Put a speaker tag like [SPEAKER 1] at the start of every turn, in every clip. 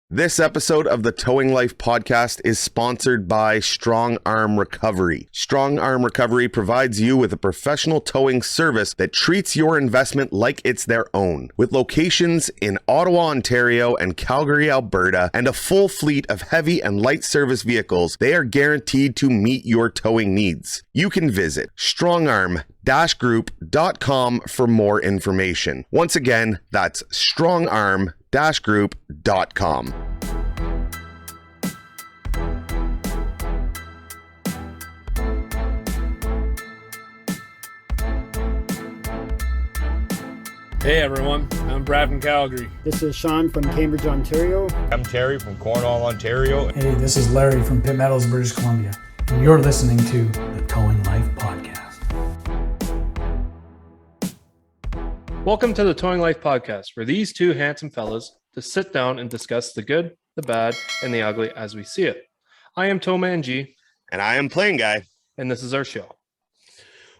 [SPEAKER 1] This episode of the Towing Life podcast is sponsored by Strong Arm Recovery. Strong Arm Recovery provides you with a professional towing service that treats your investment like it's their own. With locations in Ottawa, Ontario and Calgary, Alberta, and a full fleet of heavy and light service vehicles, they are guaranteed to meet your towing needs. You can visit strongarm-group.com for more information. Once again, that's strongarm-group.com.
[SPEAKER 2] Hey everyone, I'm Brad from Calgary.
[SPEAKER 3] This is Sean from Cambridge, Ontario.
[SPEAKER 4] I'm Terry from Cornwall, Ontario.
[SPEAKER 5] Hey, this is Larry from Pitt Meadows, British Columbia. And you're listening to the Towing Life Podcast.
[SPEAKER 2] Welcome to the Towing Life Podcast, where these two handsome fellas just sit down and discuss the good, the bad, and the ugly as we see it. I am Towman G.
[SPEAKER 1] And I am Plane Guy.
[SPEAKER 2] And this is our show.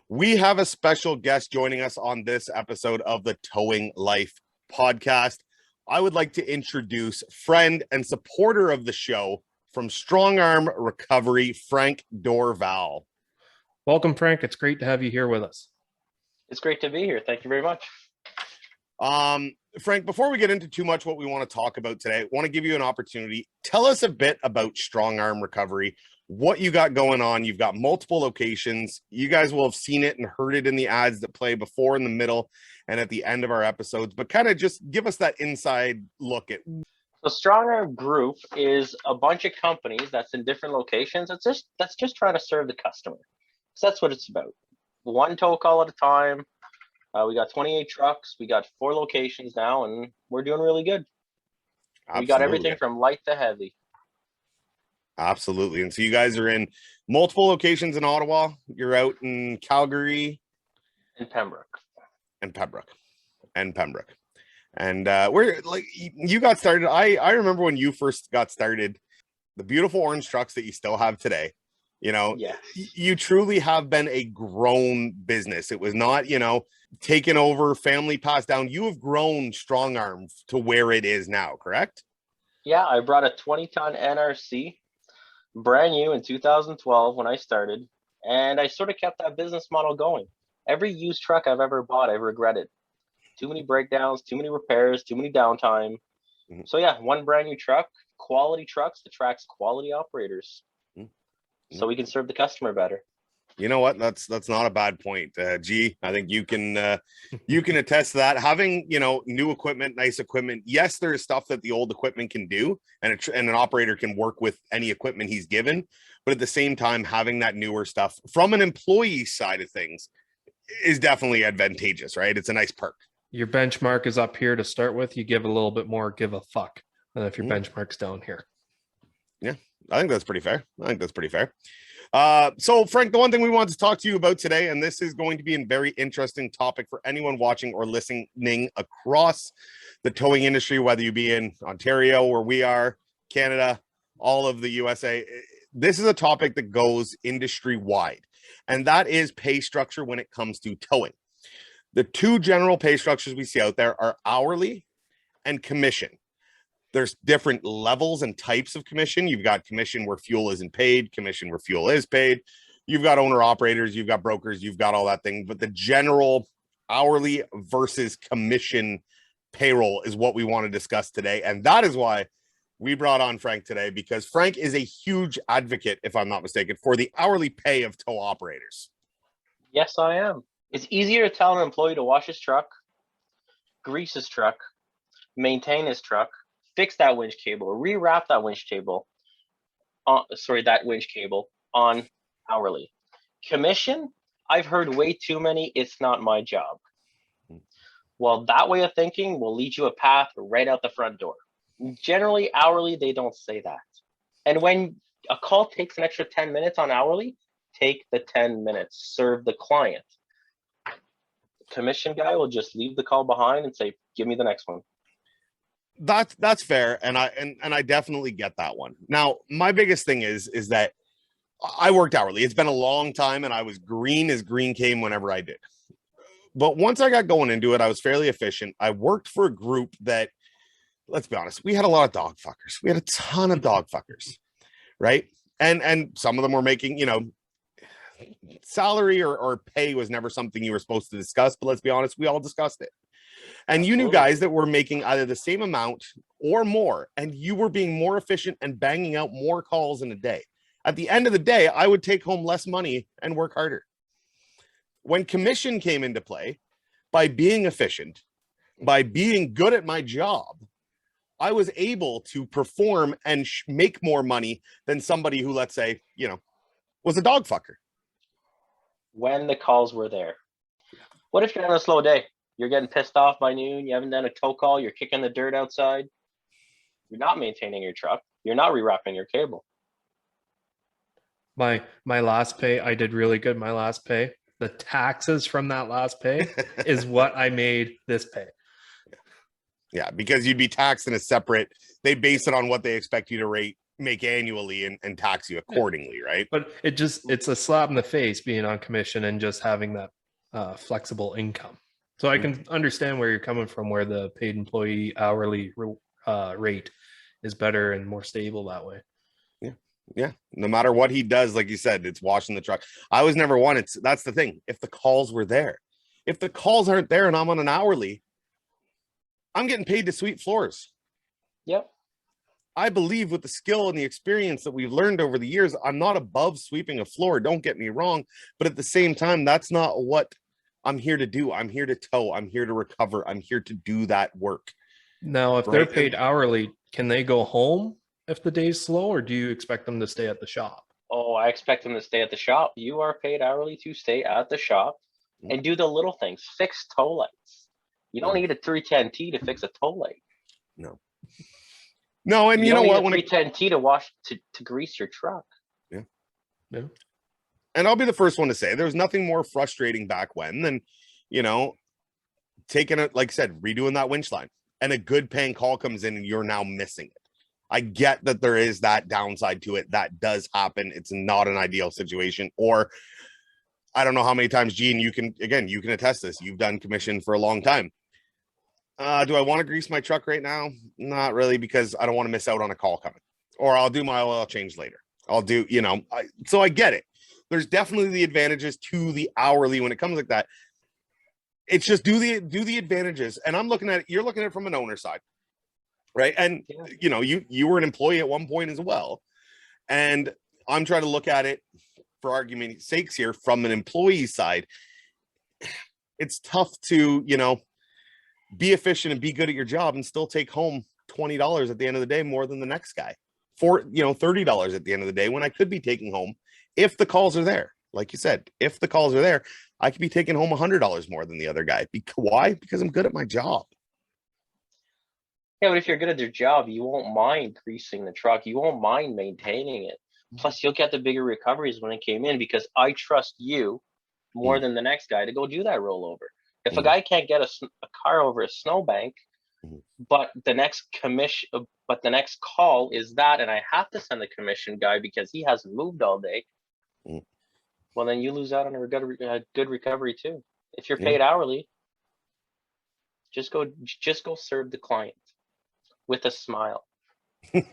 [SPEAKER 1] We have a special guest joining us on this episode of the Towing Life podcast. I would like to introduce friend and supporter of the show from Strong Arm Recovery, Frank Dorval.
[SPEAKER 2] Welcome, Frank. It's great to have you here with us.
[SPEAKER 6] It's great to be here. Thank you very much.
[SPEAKER 1] Frank, before we get into too much what we want to talk about today, I want to give you an opportunity. Tell us a bit about Strong Arm Recovery, what you got going on. You've got multiple locations. You guys will have seen it and heard it in the ads that play before, in the middle, and at the end of our episodes, but kind of just give us that inside look at.
[SPEAKER 6] So Strong Arm Group is a bunch of companies that's in different locations. That's just trying to serve the customer. So that's what it's about. One tow call at a time. We got 28 trucks. We got 4 locations now, and we're doing really good.
[SPEAKER 1] Absolutely.
[SPEAKER 6] We got everything from light to heavy.
[SPEAKER 1] Absolutely. And so you guys are in multiple locations in Ottawa. You're out in Calgary.
[SPEAKER 6] And Pembroke.
[SPEAKER 1] And Pembroke. And where, like, you got started. I remember when you first got started, the beautiful orange trucks that you still have today. You know,
[SPEAKER 6] yes.
[SPEAKER 1] You truly have been a grown business. It was not, taken over, family passed down. You have grown Strong Arm to where it is now, correct?
[SPEAKER 6] Yeah, I brought a 20-ton NRC, brand new in 2012 when I started, and I sort of kept that business model going. Every used truck I've ever bought, I've regretted. Too many breakdowns, too many repairs, too many downtime. Mm-hmm. So yeah, one brand new truck, quality trucks attracts quality operators. Mm-hmm. So we can serve the customer better.
[SPEAKER 1] You know what? That's not a bad point. G, I think you can attest to that. Having, new equipment, nice equipment. Yes, there's stuff that the old equipment can do, and an operator can work with any equipment he's given. But at the same time, having that newer stuff from an employee side of things is definitely advantageous, right? It's a nice perk. Your
[SPEAKER 2] benchmark is up here to start with. You give a little bit more, give a fuck. And if your benchmark's down here.
[SPEAKER 1] Yeah, I think that's pretty fair. So Frank, the one thing we wanted to talk to you about today, and this is going to be a very interesting topic for anyone watching or listening across the towing industry, whether you be in Ontario, where we are, Canada, all of the USA. This is a topic that goes industry wide, and that is pay structure when it comes to towing. The two general pay structures we see out there are hourly and commission. There's different levels and types of commission. You've got commission where fuel isn't paid, commission where fuel is paid. You've got owner operators, you've got brokers, you've got all that thing. But the general hourly versus commission payroll is what we want to discuss today. And that is why we brought on Frank today, because Frank is a huge advocate, if I'm not mistaken, for the hourly pay of tow operators.
[SPEAKER 6] Yes, I am. It's easier to tell an employee to wash his truck, grease his truck, maintain his truck, fix that winch cable, or rewrap that winch cable on hourly. Commission, I've heard way too many, it's not my job. Well, that way of thinking will lead you a path right out the front door. Generally, hourly, they don't say that. And when a call takes an extra 10 minutes on hourly, take the 10 minutes, serve the client. The commission guy will just leave the call behind and say, give me the next one.
[SPEAKER 1] That's fair, and I definitely get that one. Now, my biggest thing is that I worked hourly. It's been a long time, and I was green as green came whenever I did. But once I got going into it, I was fairly efficient. I worked for a group that let's be honest, we had a lot of dog fuckers. We had a ton of dog fuckers, right? And some of them were making, salary or pay was never something you were supposed to discuss, but let's be honest, we all discussed it. And you knew guys that were making either the same amount or more, and you were being more efficient and banging out more calls in a day. At the end of the day, I would take home less money and work harder. When commission came into play, by being efficient, by being good at my job, I was able to perform and make more money than somebody who, let's say, was a dog fucker.
[SPEAKER 6] When the calls were there. What if you're on a slow day? You're getting pissed off by noon. You haven't done a tow call. You're kicking the dirt outside. You're not maintaining your truck. You're not rewrapping your cable.
[SPEAKER 2] My last pay, I did really good. My last pay, the taxes from that last pay is what I made this pay.
[SPEAKER 1] Yeah, because you'd be taxed in a separate. They base it on what they expect you to make annually and tax you accordingly, right?
[SPEAKER 2] But it's a slap in the face being on commission and just having that flexible income. So I can understand where you're coming from, where the paid employee hourly rate is better and more stable that way.
[SPEAKER 1] Yeah. No matter what he does, like you said, it's washing the truck. I was never one. That's the thing. If the calls were there, if the calls aren't there and I'm on an hourly, I'm getting paid to sweep floors.
[SPEAKER 6] Yep.
[SPEAKER 1] I believe with the skill and the experience that we've learned over the years, I'm not above sweeping a floor. Don't get me wrong. But at the same time, that's not what I'm here to do. I'm here to tow. I'm here to recover. I'm here to do that work.
[SPEAKER 2] Now, if they're paid hourly, can they go home if the day's slow, or do you expect them to stay at the shop?
[SPEAKER 6] Oh, I expect them to stay at the shop. You are paid hourly to stay at the shop and do the little things. Fix tow lights. You don't need a 310T to fix a tow light.
[SPEAKER 1] No, and you know what?
[SPEAKER 6] When 310T to wash to grease your truck.
[SPEAKER 1] Yeah.
[SPEAKER 2] Yeah.
[SPEAKER 1] And I'll be the first one to say there's nothing more frustrating back when than, taking it, like I said, redoing that winch line, and a good paying call comes in and you're now missing it. I get that there is that downside to it. That does happen. It's not an ideal situation. Or I don't know how many times, Gene, you can attest this. You've done commission for a long time. Do I want to grease my truck right now? Not really, because I don't want to miss out on a call coming. Or I'll do my oil change later. I'll do, so I get it. There's definitely the advantages to the hourly when it comes like that. It's just do the advantages. And I'm looking at it, you're looking at it from an owner side. Right. And, you were an employee at one point as well. And I'm trying to look at it, for argument's sakes here, from an employee side. It's tough to, be efficient and be good at your job and still take home $20 at the end of the day more than the next guy, for, $30 at the end of the day, when I could be taking home, if the calls are there. Like you said, if the calls are there, I could be taking home $100 more than the other guy. Why? Because I'm good at my job.
[SPEAKER 6] Yeah, but if you're good at your job, you won't mind greasing the truck. You won't mind maintaining it. Plus, you'll get the bigger recoveries when it came in, because I trust you more than the next guy to go do that rollover. If a guy can't get a car over a snowbank, but the next call is that, and I have to send the commission guy because he hasn't moved all day, well, then you lose out on a good recovery too. If you're paid hourly, just go serve the client with a smile.
[SPEAKER 1] At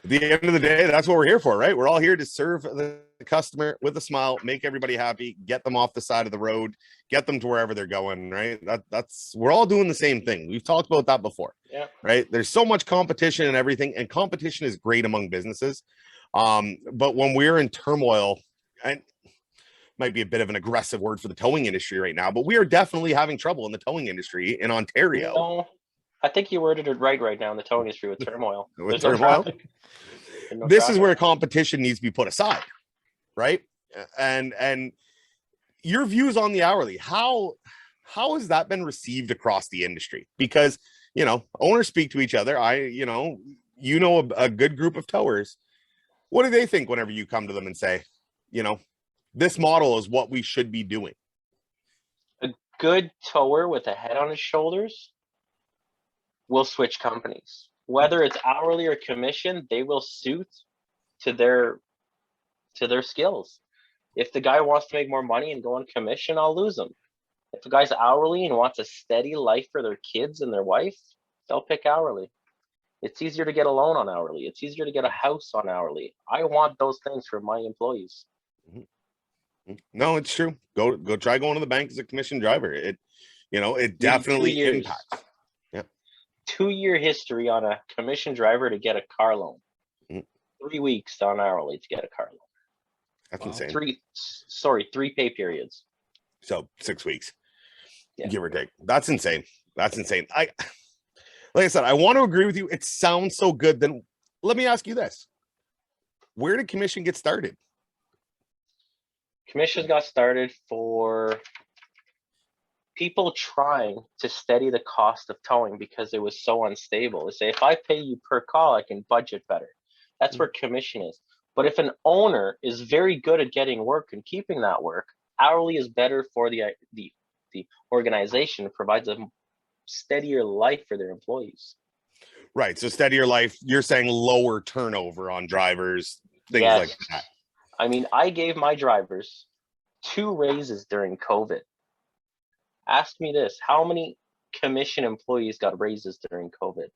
[SPEAKER 1] the end of the day, that's what we're here for, right? We're all here to serve the customer with a smile, make everybody happy, get them off the side of the road, get them to wherever they're going, right? That's we're all doing the same thing. We've talked about that before.
[SPEAKER 6] Yeah.
[SPEAKER 1] Right. There's so much competition and everything, and competition is great among businesses. But when we're in turmoil, and might be a bit of an aggressive word for the towing industry right now, but we are definitely having trouble in the towing industry in Ontario.
[SPEAKER 6] No, I think you worded it right now in the towing industry with turmoil.
[SPEAKER 1] With turmoil. This is where competition needs to be put aside, right? And your views on the hourly, how has that been received across the industry? Because, owners speak to each other. A good group of towers. What do they think whenever you come to them and say, this model is what we should be doing?
[SPEAKER 6] A good tower with a head on his shoulders will switch companies. Whether it's hourly or commission, they will suit to their skills. If the guy wants to make more money and go on commission, I'll lose him. If the guy's hourly and wants a steady life for their kids and their wife, they'll pick hourly. It's easier to get a loan on hourly. It's easier to get a house on hourly. I want those things for my employees.
[SPEAKER 1] No, it's true. Go try going to the bank as a commission driver. It definitely
[SPEAKER 6] 2 years.
[SPEAKER 1] impacts. Yeah.
[SPEAKER 6] 2-year history on a commission driver to get a car loan.
[SPEAKER 1] Mhm.
[SPEAKER 6] 3 weeks on hourly to get a car loan.
[SPEAKER 1] That's
[SPEAKER 2] Wow.
[SPEAKER 1] insane.
[SPEAKER 6] 3 pay periods.
[SPEAKER 1] So 6 weeks,
[SPEAKER 6] Yeah.
[SPEAKER 1] give or take. That's insane. That's insane. Like I said, I want to agree with you. It sounds so good. Then let me ask you this: where did commission get started?
[SPEAKER 6] Commissions got started for people trying to steady the cost of towing because it was so unstable. They say, if I pay you per call, I can budget better. That's where commission is. But if an owner is very good at getting work and keeping that work, hourly is better for the organization. It provides a steadier life for their employees.
[SPEAKER 1] Right. So steadier life. You're saying lower turnover on drivers, things
[SPEAKER 6] Yes.
[SPEAKER 1] like that.
[SPEAKER 6] I mean, I gave my drivers 2 raises during COVID. Ask me this: how many commission employees got raises during COVID?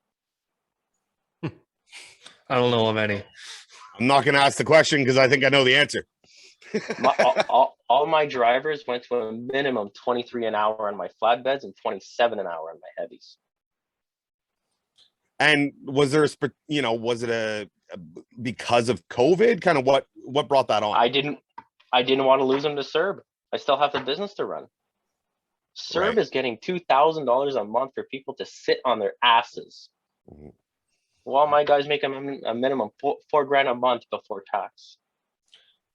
[SPEAKER 2] I don't know of any.
[SPEAKER 1] I'm not going to ask the question because I think I know the answer.
[SPEAKER 6] All my drivers went to a minimum 23 an hour on my flatbeds and 27 an hour on my heavies.
[SPEAKER 1] And was there was it because of COVID? Kind of what brought that on?
[SPEAKER 6] I didn't want to lose them to CERB. I still have the business to run. CERB
[SPEAKER 1] Right.
[SPEAKER 6] is getting $2,000 a month for people to sit on their asses.
[SPEAKER 1] Mhm.
[SPEAKER 6] While my guys make a minimum $4,000 a month before tax.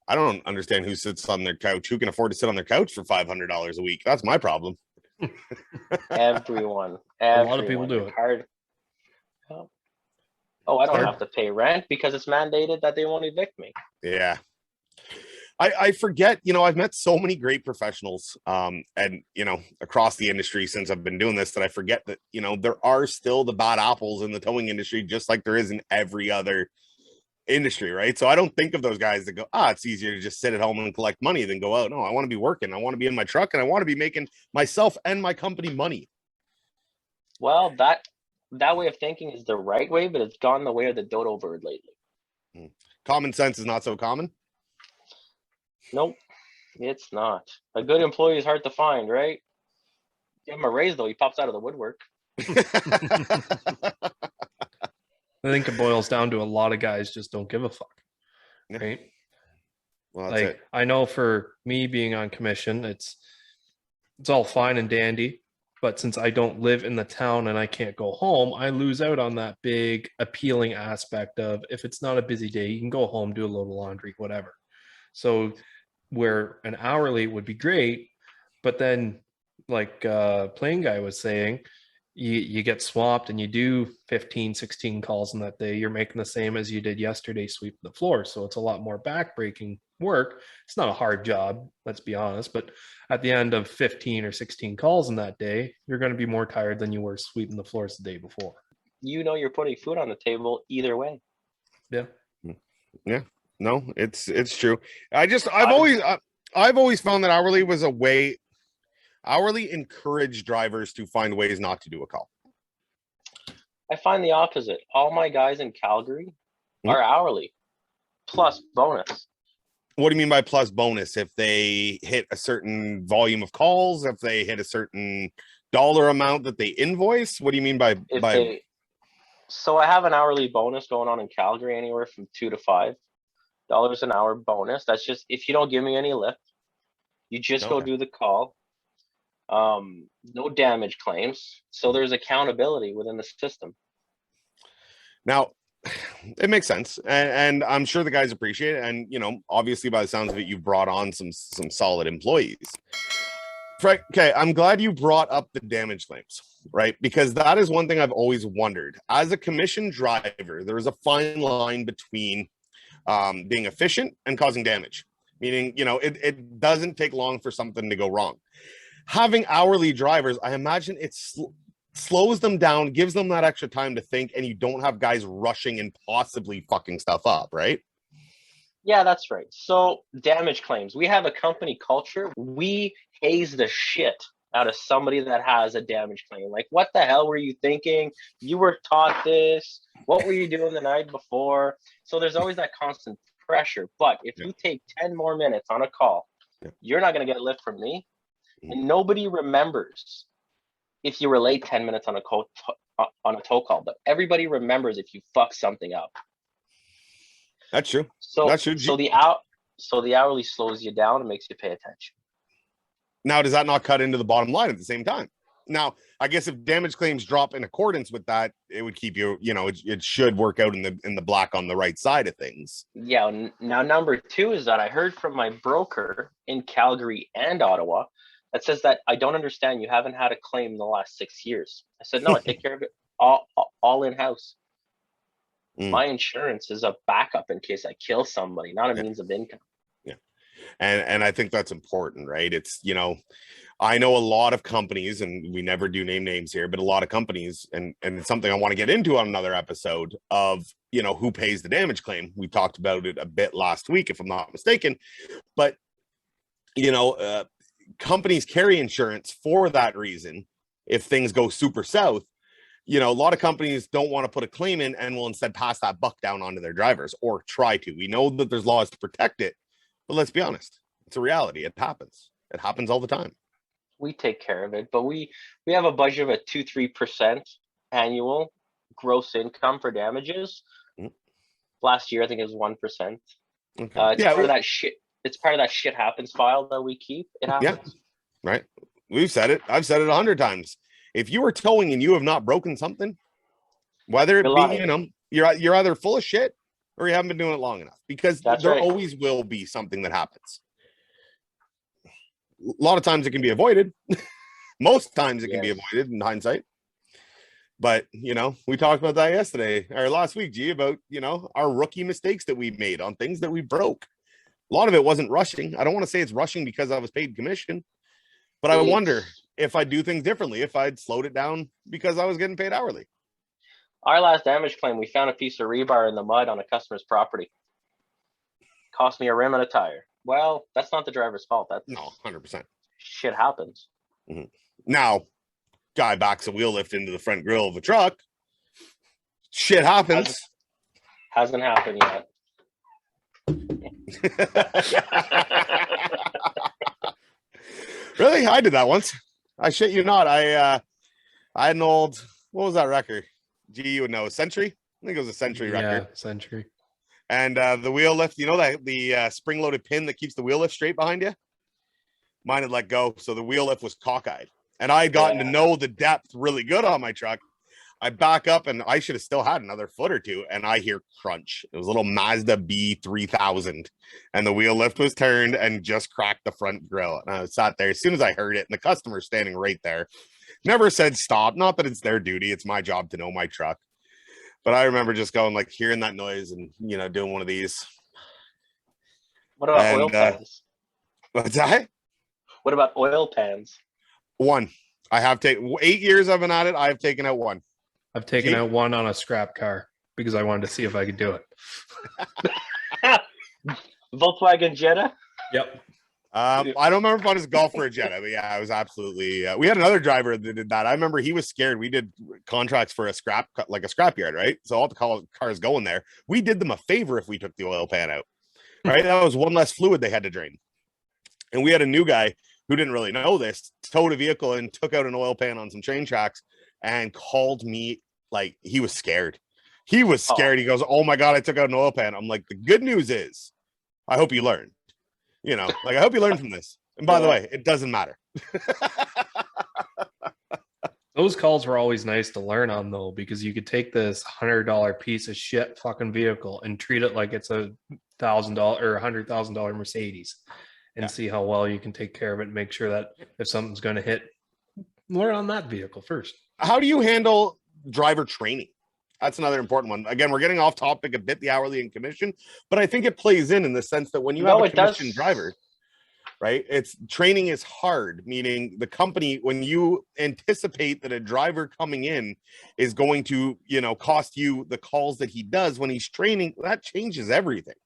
[SPEAKER 1] I don't understand who sits on their couch. Who can afford to sit on their couch for $500 a week? That's my problem.
[SPEAKER 6] Everyone.
[SPEAKER 2] A lot of people do it.
[SPEAKER 6] Hard. Oh, I don't
[SPEAKER 2] Hard.
[SPEAKER 6] have to pay rent because it's mandated that they won't evict me.
[SPEAKER 1] Yeah. I forget, I've met so many great professionals and across the industry since I've been doing this that I forget that, there are still the bad apples in the towing industry, just like there is in every other industry, right? So I don't think of those guys that go, it's easier to just sit at home and collect money than go out. No, I want to be working. I want to be in my truck and I want to be making myself and my company money.
[SPEAKER 6] Well, that way of thinking is the right way, but it's gone the way of the dodo bird lately.
[SPEAKER 1] Common sense is not so common.
[SPEAKER 6] Nope, it's not. A good employee is hard to find, right? Give him a raise though, he pops out of the woodwork.
[SPEAKER 2] I think it boils down to a lot of guys just don't give a fuck,
[SPEAKER 1] Yeah.
[SPEAKER 2] right?
[SPEAKER 1] Well, that's
[SPEAKER 2] Like
[SPEAKER 1] it.
[SPEAKER 2] I know for me being on commission, it's all fine and dandy, but since I don't live in the town and I can't go home, I lose out on that big appealing aspect of if it's not a busy day, you can go home, do a load of laundry, whatever. So where an hourly would be great, but then like Plain Guy was saying, you get swamped and you do 15, 16 calls in that day, you're making the same as you did yesterday sweeping the floor. So it's a lot more backbreaking work. It's not a hard job, let's be honest, but at the end of 15 or 16 calls in that day, you're going to be more tired than you were sweeping the floors the day before.
[SPEAKER 6] You're putting food on the table either way.
[SPEAKER 2] Yeah.
[SPEAKER 1] Yeah. No, it's true. I've always found that hourly encourage drivers to find ways not to do a call.
[SPEAKER 6] I find the opposite. All my guys in Calgary are hourly plus bonus.
[SPEAKER 1] What do you mean by plus bonus? If they hit a certain volume of calls, if they hit a certain dollar amount that they invoice, what do you mean by
[SPEAKER 6] So I have an hourly bonus going on in Calgary, anywhere from $2 to $5 an hour bonus. That's just if you don't give me any lift, you just go
[SPEAKER 1] Okay.
[SPEAKER 6] do the call. No damage claims. So there's accountability within the system.
[SPEAKER 1] Now, it makes sense, and I'm sure the guys appreciate it. And obviously, by the sounds of it, you've brought on some solid employees. Right? Okay, I'm glad you brought up the damage claims, right? Because that is one thing I've always wondered. As a commission driver, there is a fine line between being efficient and causing damage. Meaning, it doesn't take long for something to go wrong. Having hourly drivers, I imagine it slows them down, gives them that extra time to think, and you don't have guys rushing and possibly fucking stuff up, right?
[SPEAKER 6] Yeah, that's right. So damage claims. We have a company culture. We haze the shit out of somebody that has a damage claim. Like, what the hell were you thinking? You were taught this. What were you doing the night before? So there's always that constant pressure. But if you take 10 more minutes on a call, you're not going to get a lift from me. And nobody remembers if you were late 10 minutes on a tow call, but everybody remembers if you fuck something up.
[SPEAKER 1] That's true.
[SPEAKER 6] So
[SPEAKER 1] That's true.
[SPEAKER 6] so the hourly slows you down and makes you pay attention.
[SPEAKER 1] Now, does that not cut into the bottom line at the same time? Now, I guess if damage claims drop in accordance with that, it would keep you, it should work out in the black on the right side of things.
[SPEAKER 6] Yeah. Now, number 2 is that I heard from my broker in Calgary and Ottawa that says that I don't understand. You haven't had a claim in the last 6 years. I said, no, I take care of it all in-house. My insurance is a backup in case I kill somebody, not a means of income.
[SPEAKER 1] Yeah. And I think that's important, right? It's, I know a lot of companies, and we never do name names here, but a lot of companies, and it's something I want to get into on another episode of, who pays the damage claim. We talked about it a bit last week, if I'm not mistaken, but, companies carry insurance for that reason. If things go super south, a lot of companies don't want to put a claim in and will instead pass that buck down onto their drivers, or try to. We know that there's laws to protect it, but let's be honest, it's a reality. It happens all the time.
[SPEAKER 6] We take care of it, but we have a budget of a 2-3% annual gross income for damages. Last year I think it was 1%.
[SPEAKER 1] Okay.
[SPEAKER 6] Part of that shit. It's part of that shit happens file that we keep. It happens.
[SPEAKER 1] Yeah. Right. We've said it. I've said it 100 times. If you are towing and you have not broken something, whether it be, you're either full of shit or you haven't been doing it long enough, because there always will be something that happens. A lot of times it can be avoided. Most times it can be avoided in hindsight. But, we talked about that yesterday or last week, G, about, our rookie mistakes that we made on things that we broke. A lot of it wasn't rushing. I don't want to say it's rushing because I was paid commission, but I wonder if I'd do things differently, if I'd slowed it down because I was getting paid hourly.
[SPEAKER 6] Our last damage claim, we found a piece of rebar in the mud on a customer's property. Cost me a rim and a tire. Well, that's not the driver's fault. That's
[SPEAKER 1] 100%.
[SPEAKER 6] Shit happens.
[SPEAKER 1] Now, guy backs a wheel lift into the front grill of a truck. Shit happens.
[SPEAKER 6] Hasn't happened yet.
[SPEAKER 1] Really? I did that once. I shit you not. I had an old, what was that record? Gee, you would know. Century? I think it was a Century record.
[SPEAKER 2] Yeah, Century.
[SPEAKER 1] And the wheel lift, that the spring-loaded pin that keeps the wheel lift straight behind you? Mine had let go, so the wheel lift was cockeyed. And I had gotten to know the depth really good on my truck. I back up, and I should have still had another foot or two, and I hear crunch. It was a little Mazda B3000, and the wheel lift was turned and just cracked the front grill. And I sat there as soon as I heard it, and the customer standing right there. Never said stop. Not that it's their duty. It's my job to know my truck. But I remember just going, like, hearing that noise and, doing one of these.
[SPEAKER 6] What about oil pans?
[SPEAKER 1] What's that?
[SPEAKER 6] What about oil pans?
[SPEAKER 1] One. I have taken 8 years I've been at it. I've taken out one.
[SPEAKER 2] I've taken out one on a scrap car because I wanted to see if I could do it.
[SPEAKER 6] Volkswagen Jetta?
[SPEAKER 2] Yep.
[SPEAKER 1] I don't remember if I was a Golf or a Jetta, but yeah, I was absolutely. We had another driver that did that. I remember he was scared. We did contracts for a scrapyard, right? So all the cars going there. We did them a favor if we took the oil pan out, right? That was one less fluid they had to drain. And we had a new guy who didn't really know this, towed a vehicle and took out an oil pan on some train tracks and called me like he was scared. He was scared. He goes, "Oh my God, I took out an oil pan." I'm like, the good news is, I hope you learned. I hope you learned from this. And by the way, it doesn't matter.
[SPEAKER 2] Those calls were always nice to learn on, though, because you could take this $100 piece of shit fucking vehicle and treat it like it's a $1,000 or $100,000 Mercedes and see how well you can take care of it and make sure that if something's going to hit, learn on that vehicle first.
[SPEAKER 1] How do you handle driver training? That's another important one. Again, we're getting off topic a bit, the hourly and commission, but I think it plays in the sense that when you have a commission driver, right, training is hard, meaning the company, when you anticipate that a driver coming in is going to, cost you the calls that he does when he's training, that changes everything,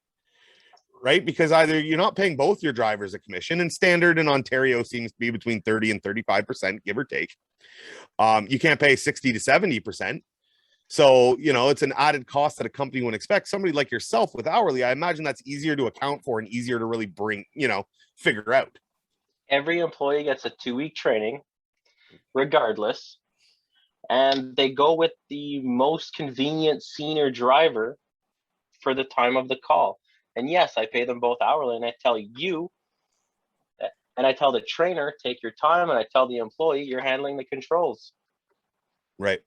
[SPEAKER 1] right? Because either you're not paying both your drivers a commission, and standard in Ontario seems to be between 30 and 35%, give or take. You can't pay 60 to 70%. So, it's an added cost that a company would expect. Somebody like yourself with hourly, I imagine that's easier to account for and easier to really figure out.
[SPEAKER 6] Every employee gets a 2-week training, regardless, and they go with the most convenient senior driver for the time of the call. And yes, I pay them both hourly, and I tell you, and I tell the trainer, take your time, and I tell the employee, you're handling the controls.
[SPEAKER 1] Right.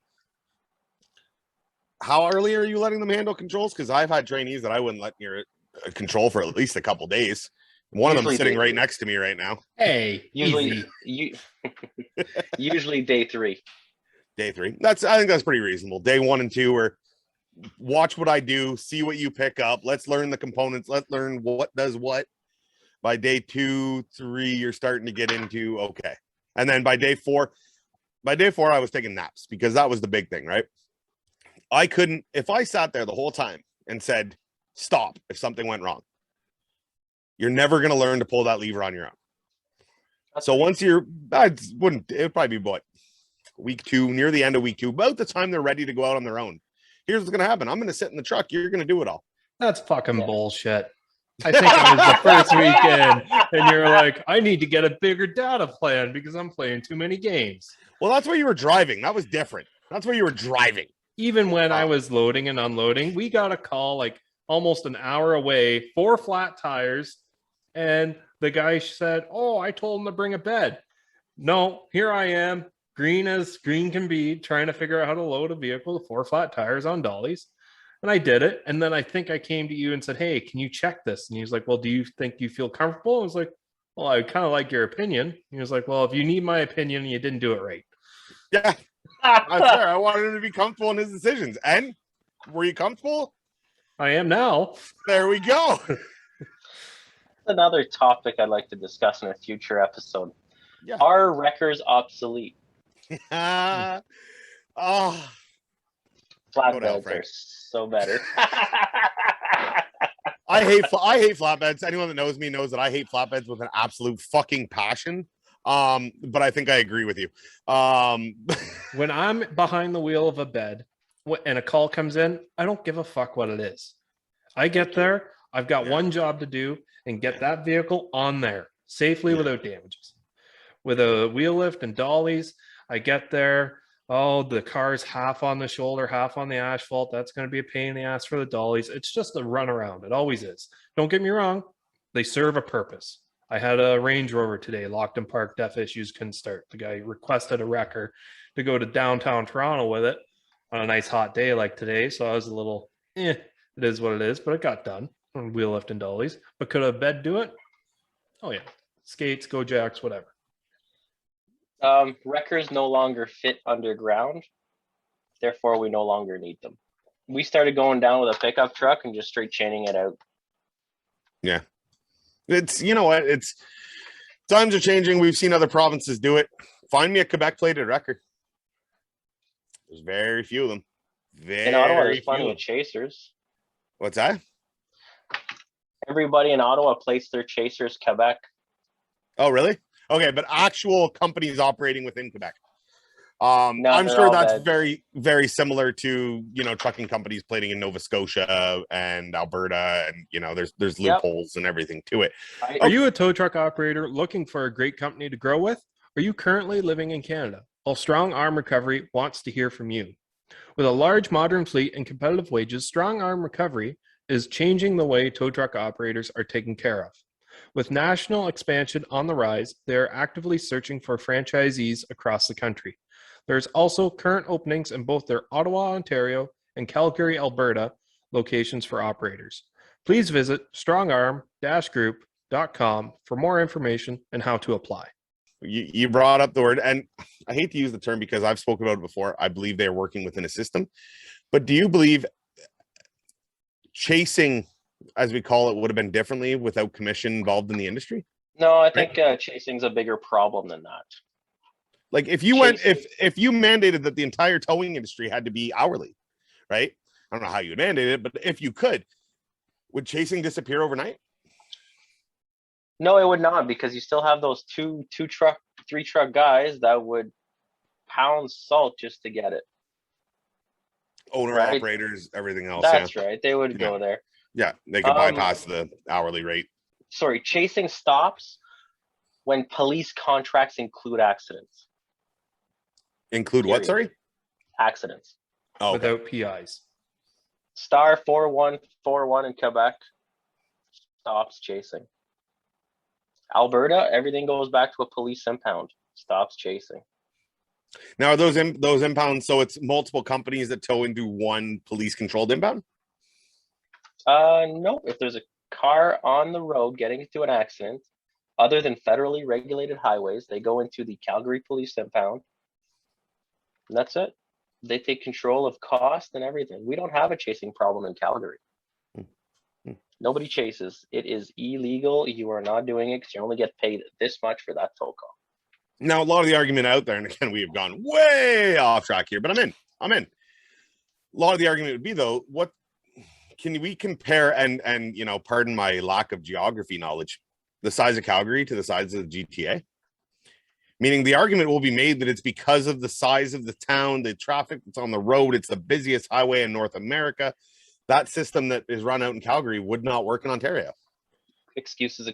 [SPEAKER 1] How early are you letting them handle controls? Because I've had trainees that I wouldn't let near control for at least a couple days. One of them sitting right next to me right now.
[SPEAKER 2] Hey,
[SPEAKER 6] usually day 3.
[SPEAKER 1] Day 3. I think that's pretty reasonable. Day 1 and 2 are watch what I do, see what you pick up. Let's learn the components. Let's learn what does what. By day 2, 3, you're starting to get into okay. And then by day 4, I was taking naps because that was the big thing, right? I couldn't, if I sat there the whole time and said, stop, if something went wrong, you're never going to learn to pull that lever on your own. So once it would probably be what, week 2, near the end of week 2, about the time they're ready to go out on their own. Here's what's going to happen. I'm going to sit in the truck. You're going to do it all.
[SPEAKER 2] That's fucking bullshit. I think it was the first weekend, and you're like, I need to get a bigger data plan because I'm playing too many games.
[SPEAKER 1] Well, that's why you were driving. That was different. That's why you were driving.
[SPEAKER 2] Even when I was loading and unloading, we got a call like almost an hour away, 4 flat tires. And the guy said, oh, I told him to bring a bed. No, here I am, green as green can be, trying to figure out how to load a vehicle with 4 flat tires on dollies. And I did it. And then I think I came to you and said, hey, can you check this? And he was like, well, do you think you feel comfortable? I was like, well, I kind of like your opinion. He was like, well, if you need my opinion, you didn't do it right.
[SPEAKER 1] Yeah. That's fair. I wanted him to be comfortable in his decisions. And were you comfortable?
[SPEAKER 2] I am now.
[SPEAKER 1] There we go.
[SPEAKER 6] Another topic I'd like to discuss in a future episode.
[SPEAKER 1] Yeah.
[SPEAKER 6] Are wreckers obsolete?
[SPEAKER 1] Oh.
[SPEAKER 6] Flatbeds are so better.
[SPEAKER 1] I hate flatbeds. Anyone that knows me knows that I hate flatbeds with an absolute fucking passion. But I think I agree with you.
[SPEAKER 2] When I'm behind the wheel of a bed and a call comes in, I don't give a fuck what it is. I get there, I've got one job to do and get that vehicle on there safely without damages. With a wheel lift and dollies, I get there. Oh, the car's half on the shoulder, half on the asphalt. That's going to be a pain in the ass for the dollies. It's just a runaround. It always is. Don't get me wrong. They serve a purpose. I had a Range Rover today, locked in park, deaf issues, couldn't start. The guy requested a wrecker to go to downtown Toronto with it on a nice hot day like today. So I was a little, it is what it is, but it got done on wheel lift and dollies. But could a bed do it? Oh yeah. Skates, go jacks, whatever.
[SPEAKER 6] Wreckers no longer fit underground. Therefore, we no longer need them. We started going down with a pickup truck and just straight chaining it out.
[SPEAKER 1] Yeah. It's, you know what? It's times are changing. We've seen other provinces do it. Find me a Quebec plated wrecker. There's very few of them.
[SPEAKER 6] In Ottawa, there's plenty of chasers.
[SPEAKER 1] What's that?
[SPEAKER 6] Everybody in Ottawa placed their chasers Quebec.
[SPEAKER 1] Oh, really? Okay, but actual companies operating within Quebec.
[SPEAKER 6] No,
[SPEAKER 1] I'm sure that's
[SPEAKER 6] beds.
[SPEAKER 1] very, very similar to, trucking companies plating in Nova Scotia and Alberta, and there's loopholes and everything to it.
[SPEAKER 2] Are you a tow truck operator looking for a great company to grow with? Are you currently living in Canada? Well, Strong Arm Recovery wants to hear from you. With a large modern fleet and competitive wages, Strong Arm Recovery is changing the way tow truck operators are taken care of. With national expansion on the rise, they are actively searching for franchisees across the country. There's also current openings in both their Ottawa, Ontario, and Calgary, Alberta locations for operators. Please visit strongarm-group.com for more information and how to apply.
[SPEAKER 1] You brought up the word, and I hate to use the term because I've spoken about it before. I believe they're working within a system. But do you believe chasing, as we call it, would have been differently without commission involved in the industry?
[SPEAKER 6] No, I think chasing's a bigger problem than that.
[SPEAKER 1] Like if you if you mandated that the entire towing industry had to be hourly, right? I don't know how you would mandate it, but if you could, would chasing disappear overnight?
[SPEAKER 6] No, it would not, because you still have those three truck guys that would pound salt just to get it.
[SPEAKER 1] Owner
[SPEAKER 6] Right.
[SPEAKER 1] operators, everything else.
[SPEAKER 6] That's
[SPEAKER 1] Yeah.
[SPEAKER 6] right. They would
[SPEAKER 1] Yeah.
[SPEAKER 6] go there.
[SPEAKER 1] Yeah. They could
[SPEAKER 6] Um,
[SPEAKER 1] bypass the hourly rate.
[SPEAKER 6] Sorry, chasing stops when police contracts include accidents.
[SPEAKER 1] Include what?
[SPEAKER 6] Period.
[SPEAKER 1] Sorry.
[SPEAKER 6] Accidents.
[SPEAKER 1] Oh, okay.
[SPEAKER 2] without PIs.
[SPEAKER 6] Star 4141 in Quebec stops chasing. Alberta, everything goes back to a police impound. Stops chasing.
[SPEAKER 1] Now are those impounds? So it's multiple companies that tow into one police controlled impound.
[SPEAKER 6] No. If there's a car on the road getting into an accident, other than federally regulated highways, they go into the Calgary Police Impound. And that's it. They take control of cost and everything. We don't have a chasing problem in Calgary. Nobody chases. It is illegal. You are not doing it because you only get paid this much for that toll call.
[SPEAKER 1] Now, a lot of the argument out there, and again, we have gone way off track here, but I'm in. A lot of the argument would be, though, what can we compare, and pardon my lack of geography knowledge, the size of Calgary to the size of the GTA? Meaning the argument will be made that it's because of the size of the town, the traffic that's on the road, it's the busiest highway in North America. That system that is run out in Calgary would not work in Ontario.
[SPEAKER 6] Excuses.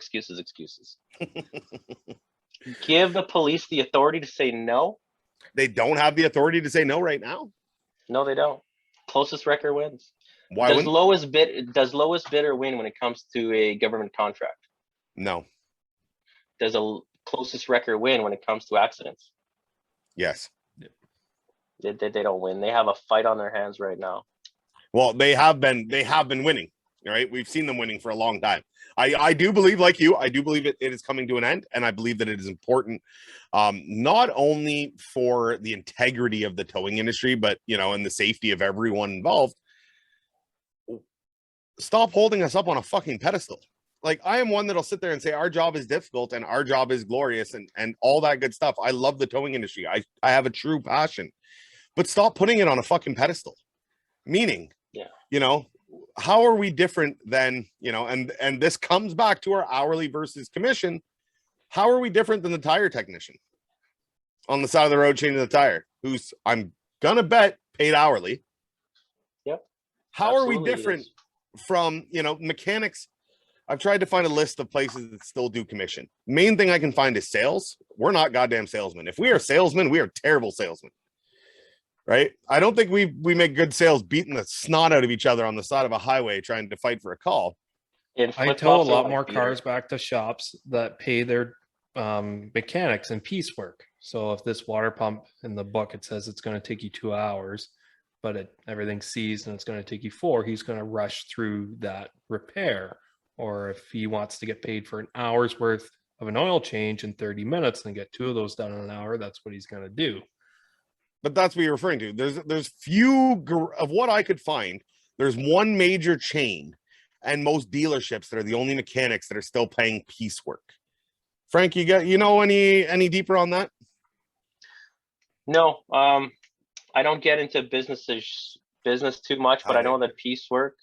[SPEAKER 6] Give the police the authority to say no.
[SPEAKER 1] They don't have the authority to say no right now.
[SPEAKER 6] No, they don't. Closest wrecker wins.
[SPEAKER 1] Why
[SPEAKER 6] Does
[SPEAKER 1] wouldn't?
[SPEAKER 6] lowest bidder win when it comes to a government contract?
[SPEAKER 1] No.
[SPEAKER 6] Does a closest wrecker win when it comes to accidents?
[SPEAKER 1] Yes.
[SPEAKER 6] They don't win. They have a fight on their hands right now.
[SPEAKER 1] Well, they have been winning, right? We've seen them winning for a long time. I do believe, like you, I do believe it is coming to an end, and I believe that it is important, not only for the integrity of the towing industry, but and the safety of everyone involved. Stop holding us up on a fucking pedestal. Like, I am one that'll sit there and say our job is difficult and our job is glorious and all that good stuff. I love the towing industry. I have a true passion, but stop putting it on a fucking pedestal. Meaning, how are we different than, and this comes back to our hourly versus commission. How are we different than the tire technician on the side of the road changing the tire, who's, I'm gonna bet, paid hourly?
[SPEAKER 6] Yep.
[SPEAKER 1] How are we
[SPEAKER 6] Absolutely
[SPEAKER 1] different from, mechanics? I've tried to find a list of places that still do commission. Main thing I can find is sales. We're not goddamn salesmen. If we are salesmen, we are terrible salesmen. Right? I don't think we make good sales beating the snot out of each other on the side of a highway trying to fight for a call.
[SPEAKER 2] I tow a lot more cars back to shops that pay their mechanics and piecework. So if this water pump in the book, it says it's going to take you 2 hours, but everything's seized and it's going to take you 4, he's going to rush through that repair. Or if he wants to get paid for an hour's worth of an oil change in 30 minutes and get 2 of those done in an hour, that's what he's going to do.
[SPEAKER 1] But that's what you're referring to. There's few of what I could find. There's one major chain and most dealerships that are the only mechanics that are still paying piecework. Frank, you know any deeper on that?
[SPEAKER 6] No, I don't get into business too much, but I know that piecework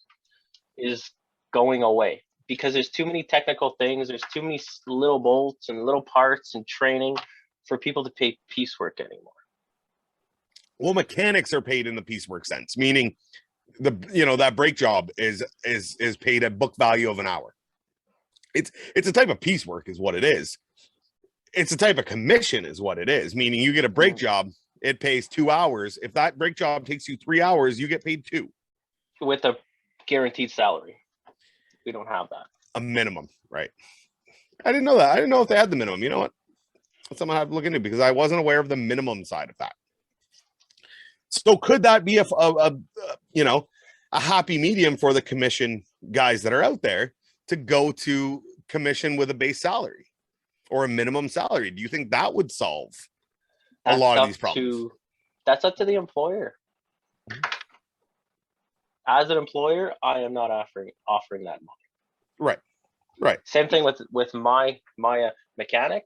[SPEAKER 6] is going away because there's too many technical things. There's too many little bolts and little parts and training for people to pay piecework anymore.
[SPEAKER 1] Well, mechanics are paid in the piecework sense, meaning that brake job is paid at book value of an hour. It's a type of piecework is what it is. It's a type of commission is what it is, meaning you get a brake job, it pays 2 hours. If that brake job takes you 3 hours, you get paid 2.
[SPEAKER 6] With a guaranteed salary. We don't have that.
[SPEAKER 1] A minimum, right? I didn't know that. I didn't know if they had the minimum. You know what? That's something I have to look into because I wasn't aware of the minimum side of that. So could that be a happy medium for the commission guys that are out there to go to commission with a base salary or a minimum salary? Do you think that would solve a lot of these problems?
[SPEAKER 6] That's up to the employer. As an employer, I am not offering that money.
[SPEAKER 1] Right.
[SPEAKER 6] Same thing with my mechanic.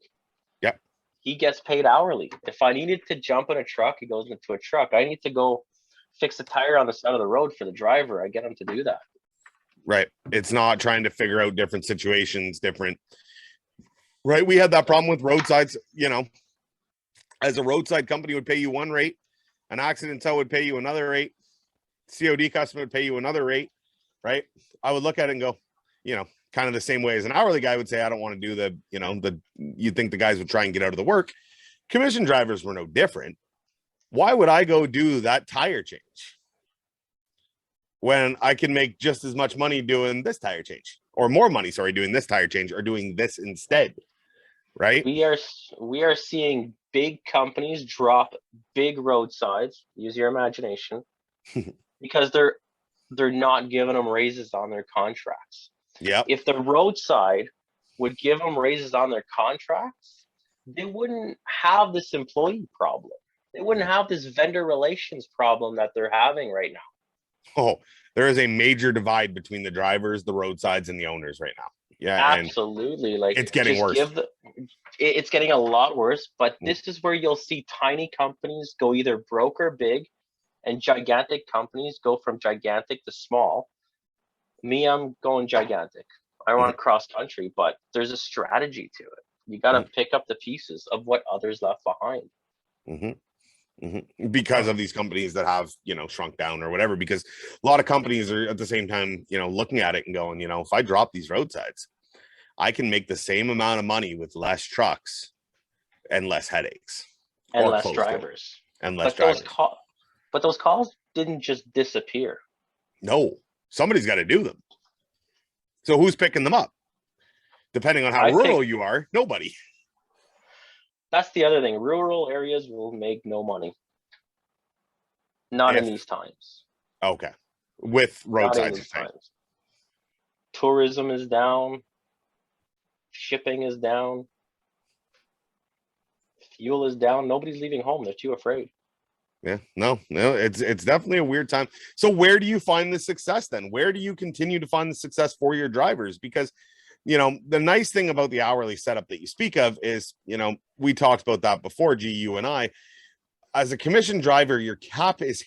[SPEAKER 1] Yep.
[SPEAKER 6] He gets paid hourly. If I needed to jump in a truck, he goes into a truck. I need to go fix a tire on the side of the road for the driver. I get him to do that.
[SPEAKER 1] Right. It's not trying to figure out different situations, different Right. We had that problem with roadsides, as a roadside company would pay you one rate, an accident tow would pay you another rate, COD customer would pay you another rate, right? I would look at it and go, kind of the same way as an hourly guy would say, I don't want to do you'd think the guys would try and get out of the work. Commission drivers were no different. Why would I go do that tire change when I can make just as much money doing this tire change, or more money, sorry, doing this tire change, or doing this instead? Right?
[SPEAKER 6] We are seeing big companies drop big roadsides. Use your imagination, because they're not giving them raises on their contracts.
[SPEAKER 1] Yeah.
[SPEAKER 6] If the roadside would give them raises on their contracts, they wouldn't have this employee problem. They wouldn't have this vendor relations problem that they're having right now.
[SPEAKER 1] Oh, there is a major divide between the drivers, the roadsides, and the owners right now. Yeah,
[SPEAKER 6] absolutely. Like,
[SPEAKER 1] it's getting worse.
[SPEAKER 6] It's getting a lot worse. But this is where you'll see tiny companies go either broke or big, and gigantic companies go from gigantic to small. Me, I'm going gigantic. I want cross country, but there's a strategy to it. You got to pick up the pieces of what others left behind.
[SPEAKER 1] Because of these companies that have, shrunk down or whatever, because a lot of companies are at the same time, looking at it and going, if I drop these roadsides, I can make the same amount of money with less trucks and less headaches
[SPEAKER 6] and less drivers
[SPEAKER 1] and less drivers.
[SPEAKER 6] But those calls didn't just disappear.
[SPEAKER 1] No, somebody's got to do them. So who's picking them up? Depending on how rural you are, nobody.
[SPEAKER 6] That's the other thing. Rural areas will make no money. Not in these times.
[SPEAKER 1] Okay. With roadsides.
[SPEAKER 6] Tourism is down. Shipping is down. Fuel is down. Nobody's leaving home. They're too afraid.
[SPEAKER 1] Yeah, no, it's definitely a weird time. So where do you find the success then? Where do you continue to find the success for your drivers? Because, the nice thing about the hourly setup that you speak of is, we talked about that before, you and I. As a commission driver, your cap is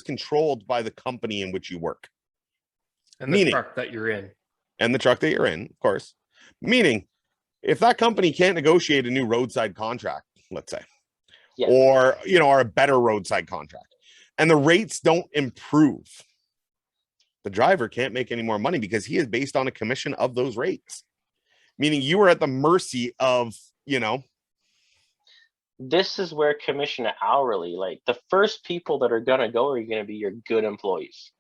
[SPEAKER 1] controlled by the company in which you work.
[SPEAKER 2] And the truck that you're in.
[SPEAKER 1] And the truck that you're in, of course. Meaning, if that company can't negotiate a new roadside contract, let's say, or a better roadside contract, and the rates don't improve, the driver can't make any more money because he is based on a commission of those rates. Meaning you are at the mercy of,
[SPEAKER 6] This is where commission hourly, like the first people that are going to go are going to be your good employees.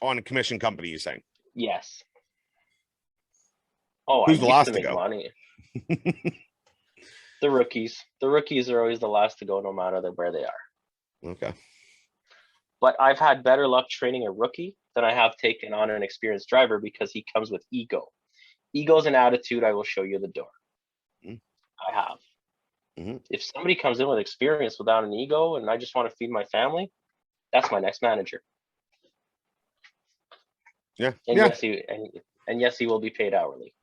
[SPEAKER 1] On a commission company, you're saying?
[SPEAKER 6] Yes. Oh,
[SPEAKER 1] who's the last to go?
[SPEAKER 6] Money. The rookies. The rookies are always the last to go, no matter where they are.
[SPEAKER 1] Okay.
[SPEAKER 6] But I've had better luck training a rookie than I have taken on an experienced driver, because he comes with ego. Ego's an attitude. I will show you the door. I have. If somebody comes in with experience without an ego and I just want to feed my family, that's my next manager.
[SPEAKER 1] Yeah.
[SPEAKER 6] And yes, he will be paid hourly.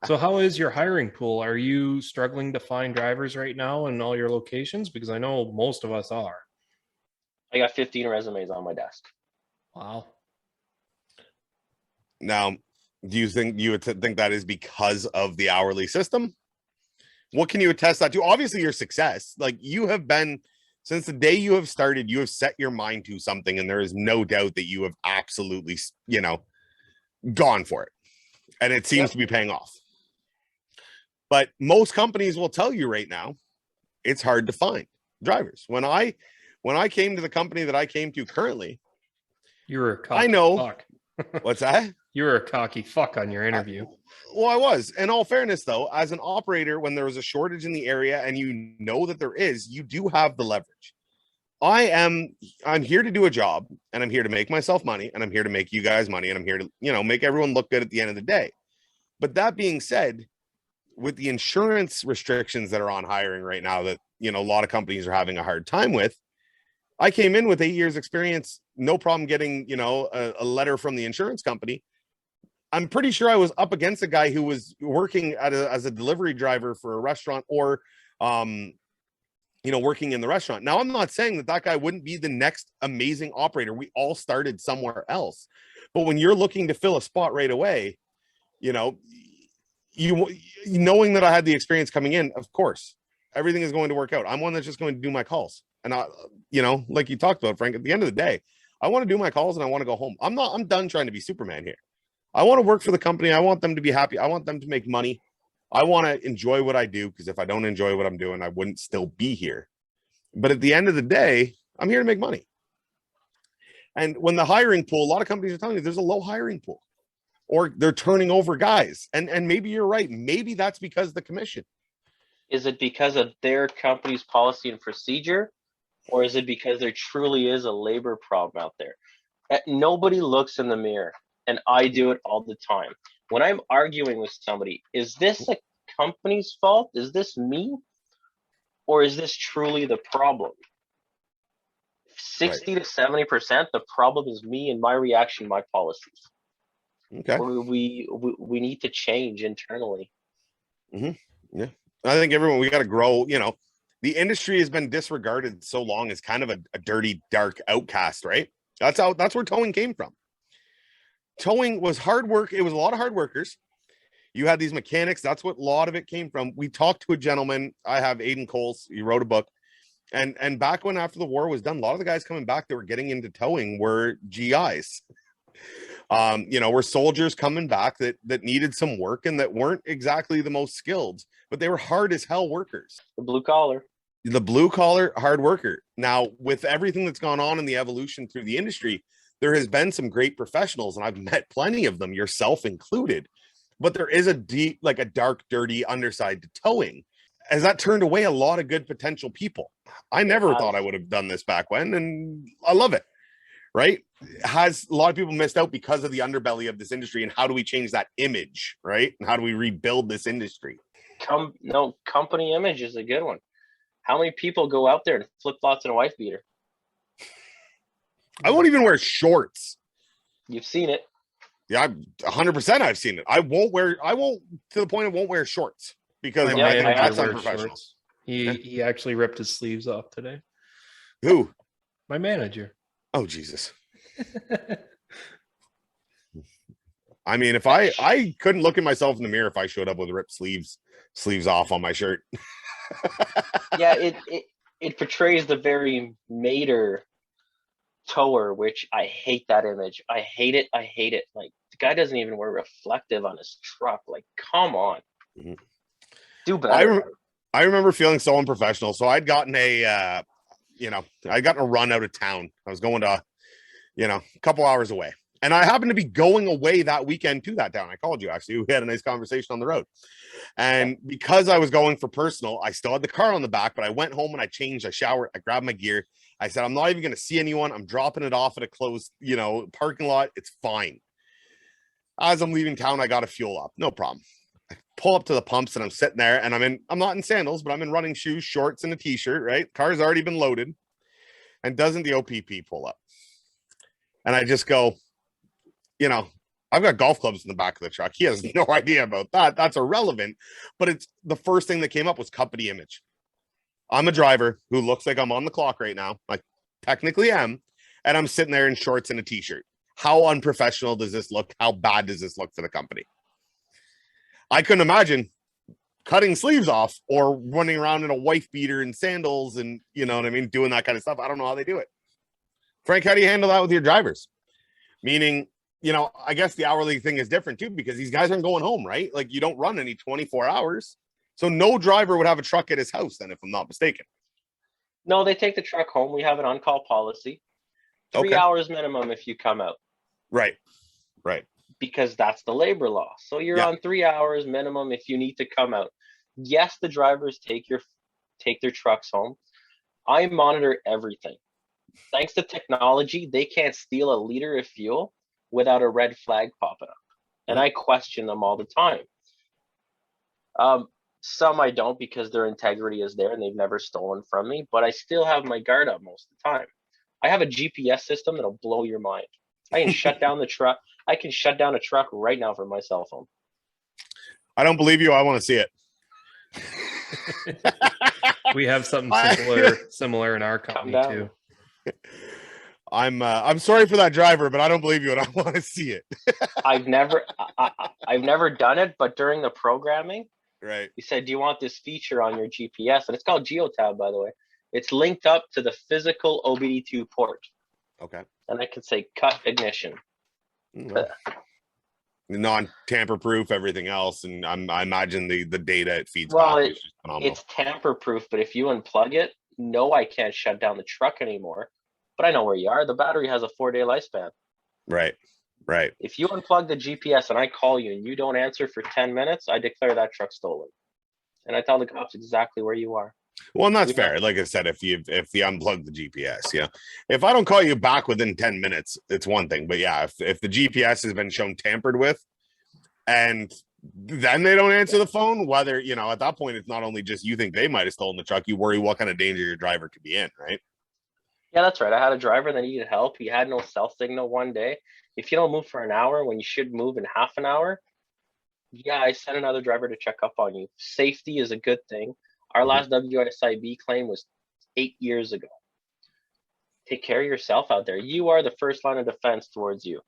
[SPEAKER 2] So how is your hiring pool? Are you struggling to find drivers right now in all your locations? Because I know most of us are.
[SPEAKER 6] I got 15 resumes on my desk.
[SPEAKER 2] Wow.
[SPEAKER 1] Now, do you would think that is because of the hourly system? What can you attest that to? Obviously, your success. Like, you have been, since the day you have started, you have set your mind to something, and there is no doubt that you have absolutely, gone for it. And it seems to be paying off. But most companies will tell you right now, it's hard to find drivers. When I came to the company that I came to currently,
[SPEAKER 2] you were a cocky fuck.
[SPEAKER 1] What's that?
[SPEAKER 2] You were a cocky fuck on your interview.
[SPEAKER 1] I was. In all fairness, though, as an operator, when there is a shortage in the area and you know that there is, you do have the leverage. I'm here to do a job, and I'm here to make myself money, and I'm here to make you guys money, and I'm here to, make everyone look good at the end of the day. But that being said, with the insurance restrictions that are on hiring right now that, a lot of companies are having a hard time with, I came in with 8 years experience, no problem getting, a letter from the insurance company. I'm pretty sure I was up against a guy who was working as a delivery driver for a restaurant, or, working in the restaurant. Now, I'm not saying that guy wouldn't be the next amazing operator. We all started somewhere else. But when you're looking to fill a spot right away, knowing that I had the experience coming in, of course, everything is going to work out. I'm one that's just going to do my calls. And like you talked about, Frank, at the end of the day, I want to do my calls and I want to go home. I'm done trying to be Superman here. I want to work for the company. I want them to be happy. I want them to make money. I want to enjoy what I do, because if I don't enjoy what I'm doing, I wouldn't still be here. But at the end of the day, I'm here to make money. And when the hiring pool, a lot of companies are telling you there's a low hiring pool, or they're turning over guys. And maybe you're right. Maybe that's because of the commission.
[SPEAKER 6] Is it because of their company's policy and procedure, or is it because there truly is a labor problem out there? Nobody looks in the mirror, and I do it all the time. When I'm arguing with somebody, is this a company's fault? Is this me? Or is this truly the problem? 60 to 70%, the problem is me and my reaction, my policies.
[SPEAKER 1] Okay.
[SPEAKER 6] Or we need to change internally.
[SPEAKER 1] Yeah. I think we got to grow. The industry has been disregarded so long as kind of a dirty, dark outcast, right? That's where towing came from. Towing was hard work. It was a lot of hard workers. You had these mechanics. That's what a lot of it came from. We talked to a gentleman. I have Aiden Coles. He wrote a book. And back when after the war was done, a lot of the guys coming back that were getting into towing were GIs. Were soldiers coming back that needed some work and that weren't exactly the most skilled, but they were hard as hell workers.
[SPEAKER 6] The blue collar
[SPEAKER 1] hard worker. Now, with everything that's gone on in the evolution through the industry, there has been some great professionals, and I've met plenty of them, yourself included. But there is a deep, like a dark, dirty underside to towing. Has that turned away a lot of good potential people? I never thought I would have done this back when, and I love it. Right? Has a lot of people missed out because of the underbelly of this industry, and how do we change that image, right? And how do we rebuild this industry?
[SPEAKER 6] Company image is a good one. How many people go out there and flip-flops and a wife beater?
[SPEAKER 1] I won't even wear shorts.
[SPEAKER 6] You've seen it.
[SPEAKER 1] Yeah, 100%. I've seen it. I won't to the point I won't wear shorts because that's unprofessional.
[SPEAKER 2] He actually ripped his sleeves off today.
[SPEAKER 1] Who?
[SPEAKER 2] My manager.
[SPEAKER 1] Oh, Jesus. I mean, if I couldn't look at myself in the mirror if I showed up with ripped sleeves off on my shirt.
[SPEAKER 6] Yeah, it portrays the very mater tower, which I hate that image. I hate it. Like, the guy doesn't even wear reflective on his truck. Like, come on. Mm-hmm. Do better.
[SPEAKER 1] I remember feeling so unprofessional. So I'd gotten a run out of town. I was going to, a couple hours away. And I happened to be going away that weekend to that town. I called you, actually. We had a nice conversation on the road. And because I was going for personal, I still had the car on the back, but I went home and I changed. I showered. I grabbed my gear. I said, I'm not even going to see anyone. I'm dropping it off at a closed, parking lot. It's fine. As I'm leaving town, I got to fuel up. No problem. I pull up to the pumps and I'm sitting there and I'm not in sandals, but I'm in running shoes, shorts, and a t-shirt, right? Car's already been loaded. And doesn't the OPP pull up? And I just go, I've got golf clubs in the back of the truck. He has no idea about that. That's irrelevant. But it's the first thing that came up was company image. I'm a driver who looks like I'm on the clock right now. I technically am. And I'm sitting there in shorts and a t-shirt. How unprofessional does this look? How bad does this look for the company? I couldn't imagine cutting sleeves off or running around in a wife beater and sandals and, doing that kind of stuff. I don't know how they do it. Frank, how do you handle that with your drivers? Meaning, I guess the hourly thing is different too, because these guys aren't going home, right? Like, you don't run any 24 hours. So no driver would have a truck at his house then, if I'm not mistaken.
[SPEAKER 6] No, they take the truck home. We have an on-call policy. 3 hours minimum if you come out. Right. Because that's the labor law. So you're on 3 hours minimum if you need to come out. Yes, the drivers take their trucks home. I monitor everything. Thanks to technology, they can't steal a liter of fuel without a red flag popping up. And I question them all the time. Some I don't, because their integrity is there and they've never stolen from me, but I still have my guard up most of the time. I have a GPS system that'll blow your mind. I can shut down the truck. I can shut down a truck right now from my cell phone.
[SPEAKER 1] I don't believe you. I want to see it.
[SPEAKER 2] We have something similar in our company too.
[SPEAKER 1] I'm sorry for that driver, but I don't believe you, and I want to see it.
[SPEAKER 6] I've never done it, but during the programming,
[SPEAKER 1] Right.
[SPEAKER 6] you said, "Do you want this feature on your GPS?" And it's called GeoTab, by the way. It's linked up to the physical OBD2 port,
[SPEAKER 1] Okay.
[SPEAKER 6] and I can say cut ignition.
[SPEAKER 1] Well, non-tamper proof, everything else, and I imagine the data it feeds
[SPEAKER 6] Well,
[SPEAKER 1] back is just phenomenal.
[SPEAKER 6] it's tamper proof, but if you unplug it, no, I can't shut down the truck anymore. But I know where you are. The battery has a 4-day lifespan.
[SPEAKER 1] Right. Right.
[SPEAKER 6] If you unplug the GPS and I call you and you don't answer for 10 minutes, I declare that truck stolen. And I tell the cops exactly where you are.
[SPEAKER 1] Well, and that's
[SPEAKER 6] We have-
[SPEAKER 1] fair. Like I said, if you unplug the GPS, yeah. If I don't call you back within 10 minutes, it's one thing. But yeah, if the GPS has been shown tampered with and then they don't answer the phone, whether, you know, at that point, it's not only just you think they might have stolen the truck, you worry what kind of danger your driver could be in, right?
[SPEAKER 6] Yeah, that's right. I had a driver that needed help. He had no cell signal one day. If you don't move for an hour when you should move in half an hour, yeah, I sent another driver to check up on you. Safety is a good thing. Our last WSIB claim was 8 years ago. Take care of yourself out there. You are the first line of defense towards you.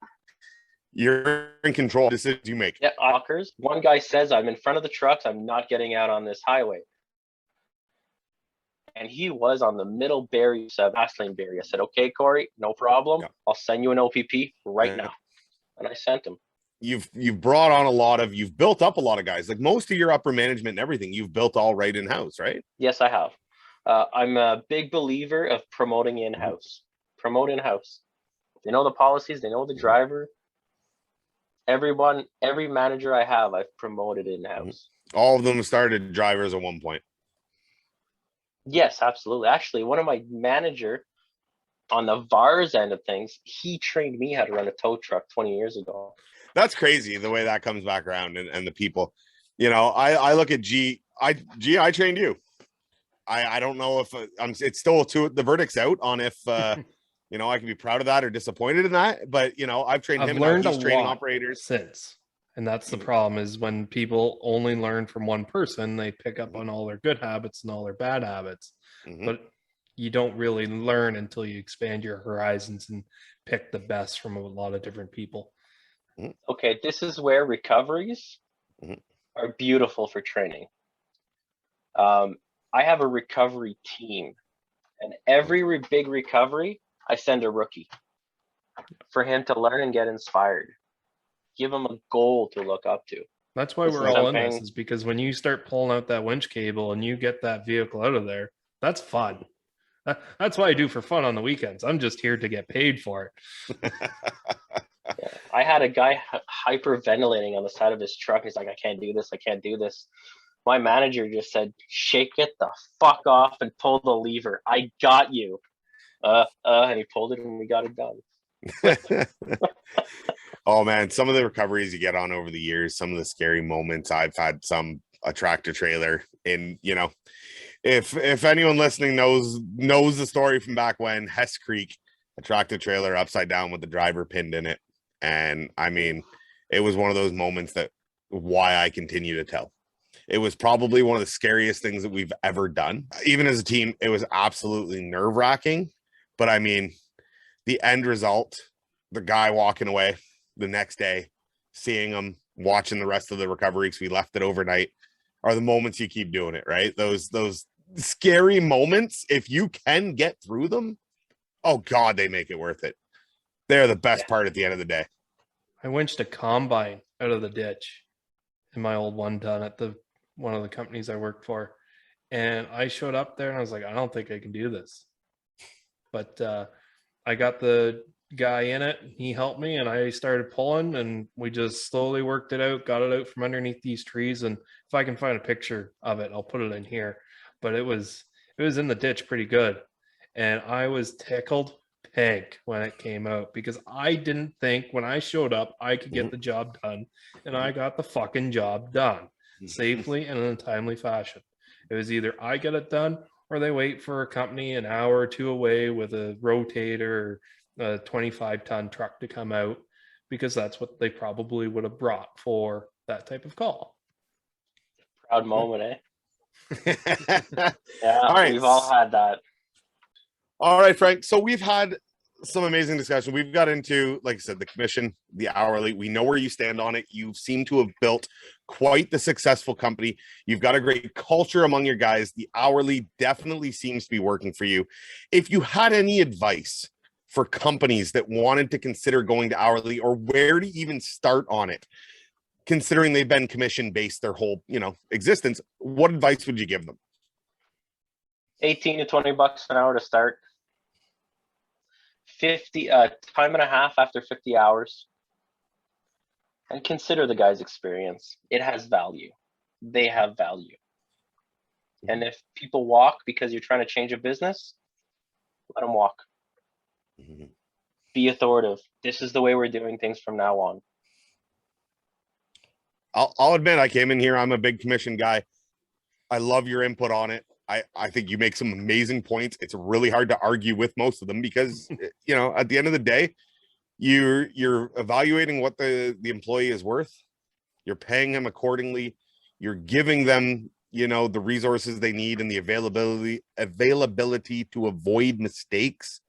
[SPEAKER 1] You're in control of decisions you make.
[SPEAKER 6] Yeah, walkers. One guy says, "I'm in front of the trucks. I'm not getting out on this highway." And he was on the middle barrier, fast lane barrier. I said, "Okay, Corey, no problem.
[SPEAKER 1] Yeah.
[SPEAKER 6] I'll send you an OPP right
[SPEAKER 1] Yeah.
[SPEAKER 6] now." And I sent him.
[SPEAKER 1] You've brought on you've built up a lot of guys. Like most of your upper management and everything, you've built all right in house, right?
[SPEAKER 6] Yes, I have. I'm a big believer of promoting in-house. Promote in-house. They know the policies. They know the driver. Every manager I have, I've promoted in-house.
[SPEAKER 1] All of them started drivers at one point.
[SPEAKER 6] Yes, absolutely. Actually, one of my manager on the VARS end of things, he trained me how to run a tow truck 20 years ago.
[SPEAKER 1] That's crazy the way that comes back around and the people, you know, I look at I trained you. I don't know if it's still the verdict's out on if, you know, I can be proud of that or disappointed in that, but you know, I've trained
[SPEAKER 2] I've
[SPEAKER 1] him and
[SPEAKER 2] learned
[SPEAKER 1] now he's
[SPEAKER 2] a
[SPEAKER 1] training
[SPEAKER 2] lot
[SPEAKER 1] operators.
[SPEAKER 2] since. And that's the problem is when people only learn from one person, they pick up on all their good habits and all their bad habits.
[SPEAKER 1] Mhm.
[SPEAKER 2] But you don't really learn until you expand your horizons and pick the best from a lot of different people.
[SPEAKER 6] Okay, this is where recoveries
[SPEAKER 1] Mhm.
[SPEAKER 6] are beautiful for training. I have a recovery team, and every big recovery, I send a rookie for him to learn and get inspired. Give him a goal to look up to.
[SPEAKER 2] That's why
[SPEAKER 6] This
[SPEAKER 2] we're
[SPEAKER 6] is
[SPEAKER 2] all in this,
[SPEAKER 6] something-
[SPEAKER 2] is because when you start pulling out that winch cable and you get that vehicle out of there, that's fun. That's what I do for fun on the weekends. I'm just here to get paid for it.
[SPEAKER 6] Yeah. I had a guy hyperventilating on the side of his truck. He's like, "I can't do this. I can't do this." My manager just said, "Shake it the fuck off and pull the lever. I got you." And he pulled it and we got it done.
[SPEAKER 1] Oh man, some of the recoveries you get on over the years, some of the scary moments. I've had a tractor trailer in, you know, if anyone listening knows the story from back when, Hess Creek, a tractor trailer upside down with the driver pinned in it. And I mean, it was one of those moments that why I continue to tell. It was probably one of the scariest things that we've ever done. Even as a team, it was absolutely nerve-wracking. But I mean, the end result, the guy walking away the next day, seeing him, watching the rest of the recovery because we left it overnight, are the moments you keep doing it, right? Those scary moments, if you can get through them, oh God, they make it worth it. They're the best part at the end of the day.
[SPEAKER 2] I winched a combine out of the ditch in my old one ton at one of the companies I worked for. And I showed up there and I was like, I don't think I can do this. But I got the guy in it. He helped me and I started pulling and we just slowly worked it out, got it out from underneath these trees. And if I can find a picture of it, I'll put it in here. But it was in the ditch pretty good. And I was tickled pink when it came out because I didn't think when I showed up I could get the job done, and I got the fucking job done safely and in a timely fashion. It was either I get it done or they wait for a company an hour or two away with a rotator or a 25-ton truck to come out, because that's what they probably would have brought for that type of call.
[SPEAKER 6] Proud moment, eh?
[SPEAKER 1] Yeah.
[SPEAKER 6] Yeah,
[SPEAKER 1] All right.
[SPEAKER 6] we've all had that.
[SPEAKER 1] All right, Frank. So we've had some amazing discussion. We've got into, like I said, the commission, the hourly. We know where you stand on it. You seem to have built quite the successful company. You've got a great culture among your guys. The hourly definitely seems to be working for you. If you had any advice for companies that wanted to consider going to hourly, or where to even start on it, considering they've been commission based their whole, existence, what advice would you give them?
[SPEAKER 6] 18 to 20 bucks an hour to start. 50 time and a half after 50 hours. And consider the guy's experience. It has value. They have value. And if people walk because you're trying to change a business, let them walk.
[SPEAKER 1] Mm-hmm.
[SPEAKER 6] Be authoritative. This is the way we're doing things from now on.
[SPEAKER 1] I'll admit, I came in here, I'm a big commission guy. I love your input on it. I think you make some amazing points. It's really hard to argue with most of them because, at the end of the day, you're evaluating what the employee is worth. You're paying them accordingly. You're giving them, the resources they need and the availability to avoid mistakes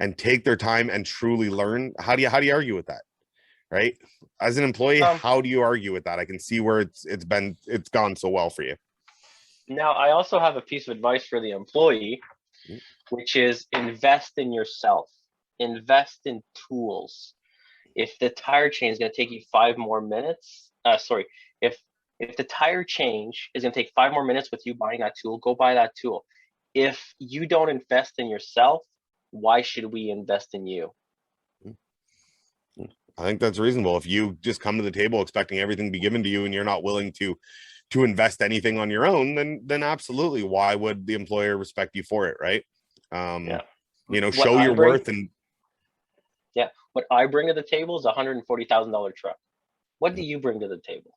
[SPEAKER 1] and take their time and truly learn. How do you argue with that? Right? As an employee, how do you argue with that? I can see where it's gone so well for you.
[SPEAKER 6] Now, I also have a piece of advice for the employee, which is invest in yourself. Invest in tools. If the tire change is going to take you 5 more minutes, if the tire change is going to take 5 more minutes with you buying that tool, go buy that tool. If you don't invest in yourself, why should we invest in you?
[SPEAKER 1] I think that's reasonable. If you just come to the table expecting everything to be given to you and you're not willing to invest anything on your own, then absolutely, why would the employer respect you for it, right? Show your worth. And
[SPEAKER 6] what I bring to the table is a $140,000 truck. What do you bring to the table?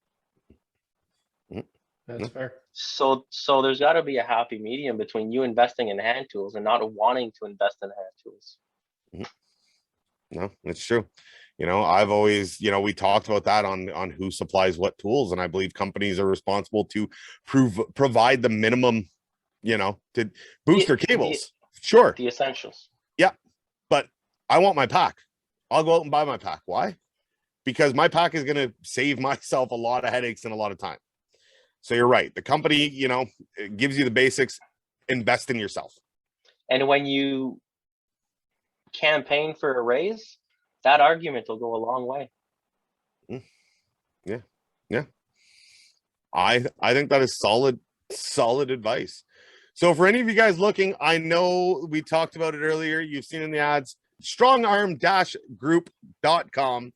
[SPEAKER 2] That's fair.
[SPEAKER 6] So there's got to be a happy medium between you investing in hand tools and not wanting to invest in hand tools.
[SPEAKER 1] No, it's true. I've always, we talked about that on who supplies what tools. And I believe companies are responsible to provide the minimum, to boost their cables. Sure.
[SPEAKER 6] The essentials.
[SPEAKER 1] Yeah. But I want my pack. I'll go out and buy my pack. Why? Because my pack is going to save myself a lot of headaches and a lot of time. So you're right. The company, it gives you the basics. Invest in yourself.
[SPEAKER 6] And when you campaign for a raise, that argument will go a long way.
[SPEAKER 1] Yeah. I think that is solid advice. So for any of you guys looking, I know we talked about it earlier. You've seen in the ads, strongarm-group.com.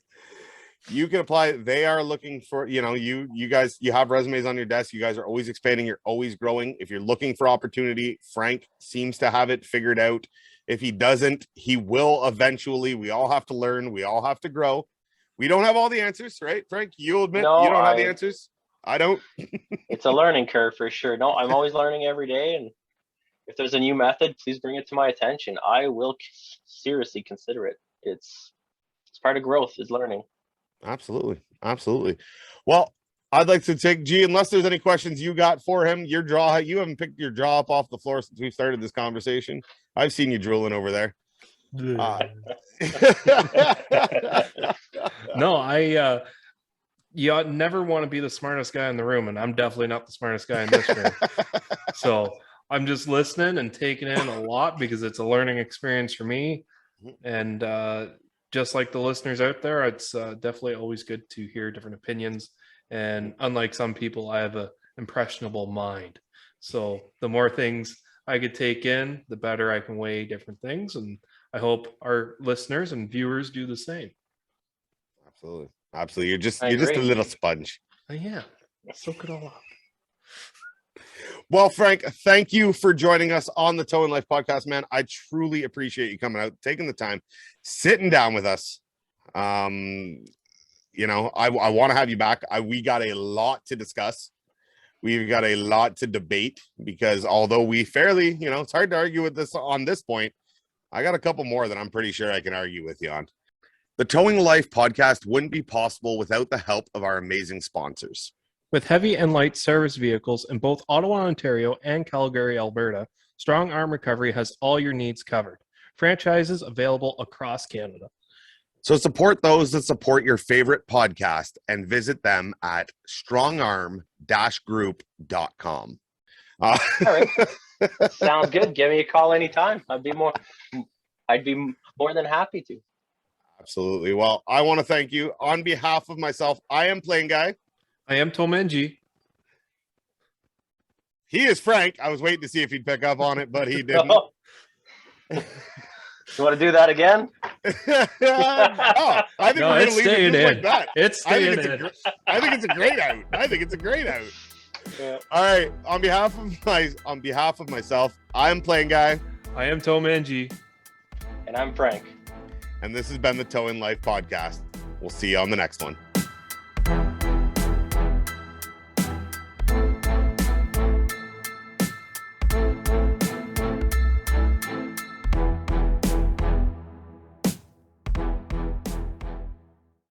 [SPEAKER 1] You can apply. They are looking for, you guys, you have resumes on your desk. You guys are always expanding. You're always growing. If you're looking for opportunity, Frank seems to have it figured out. If he doesn't, he will eventually. We all have to learn. We all have to grow. We don't have all the answers, right, Frank? You'll admit you don't have the answers. I don't.
[SPEAKER 6] It's a learning curve for sure. No, I'm always learning every day. And if there's a new method, please bring it to my attention. I will seriously consider it. It's part of growth is learning.
[SPEAKER 1] Absolutely. Well, I'd like to take unless there's any questions you got for him, you haven't picked your jaw up off the floor since we started this conversation. I've seen you drooling over there.
[SPEAKER 2] No, you never want to be the smartest guy in the room, and I'm definitely not the smartest guy in this room. So I'm just listening and taking in a lot because it's a learning experience for me. And just like the listeners out there, it's definitely always good to hear different opinions. And unlike some people, I have an impressionable mind. So the more things I could take in, the better I can weigh different things. And I hope our listeners and viewers do the same.
[SPEAKER 1] Absolutely. You're just a little sponge.
[SPEAKER 2] Yeah. Soak it all up.
[SPEAKER 1] Well, Frank, thank you for joining us on the Towing Life podcast, man. I truly appreciate you coming out, taking the time, sitting down with us. I want to have you back. We got a lot to discuss. We've got a lot to debate because although we fairly, it's hard to argue with this on this point. I got a couple more that I'm pretty sure I can argue with you on. The Towing Life podcast wouldn't be possible without the help of our amazing sponsors.
[SPEAKER 2] With heavy and light service vehicles in both Ottawa, Ontario and Calgary, Alberta, Strong Arm Recovery has all your needs covered. franchises available across Canada.
[SPEAKER 1] So support those that support your favorite podcast and visit them at strongarm-group.com.
[SPEAKER 6] All right. Sounds good. Give me a call anytime. I'd be more than happy to.
[SPEAKER 1] Absolutely. Well, I want to thank you on behalf of myself. I am Plain Guy.
[SPEAKER 2] I am Tomenji.
[SPEAKER 1] He is Frank. I was waiting to see if he'd pick up on it, but he didn't.
[SPEAKER 6] You want to do that again?
[SPEAKER 1] I think
[SPEAKER 2] No,
[SPEAKER 1] we're
[SPEAKER 2] it's
[SPEAKER 1] going to leave
[SPEAKER 2] staying
[SPEAKER 1] it just
[SPEAKER 2] in.
[SPEAKER 1] like that.
[SPEAKER 2] It's
[SPEAKER 1] I think
[SPEAKER 2] staying in.
[SPEAKER 1] I think it's a great out. I think it's a great out.
[SPEAKER 6] Yeah.
[SPEAKER 1] All right. On behalf of myself, I'm Plain Guy,
[SPEAKER 2] I am Tomenji.
[SPEAKER 6] And I'm Frank.
[SPEAKER 1] and this has been the Towing Life Podcast. We'll see you on the next one.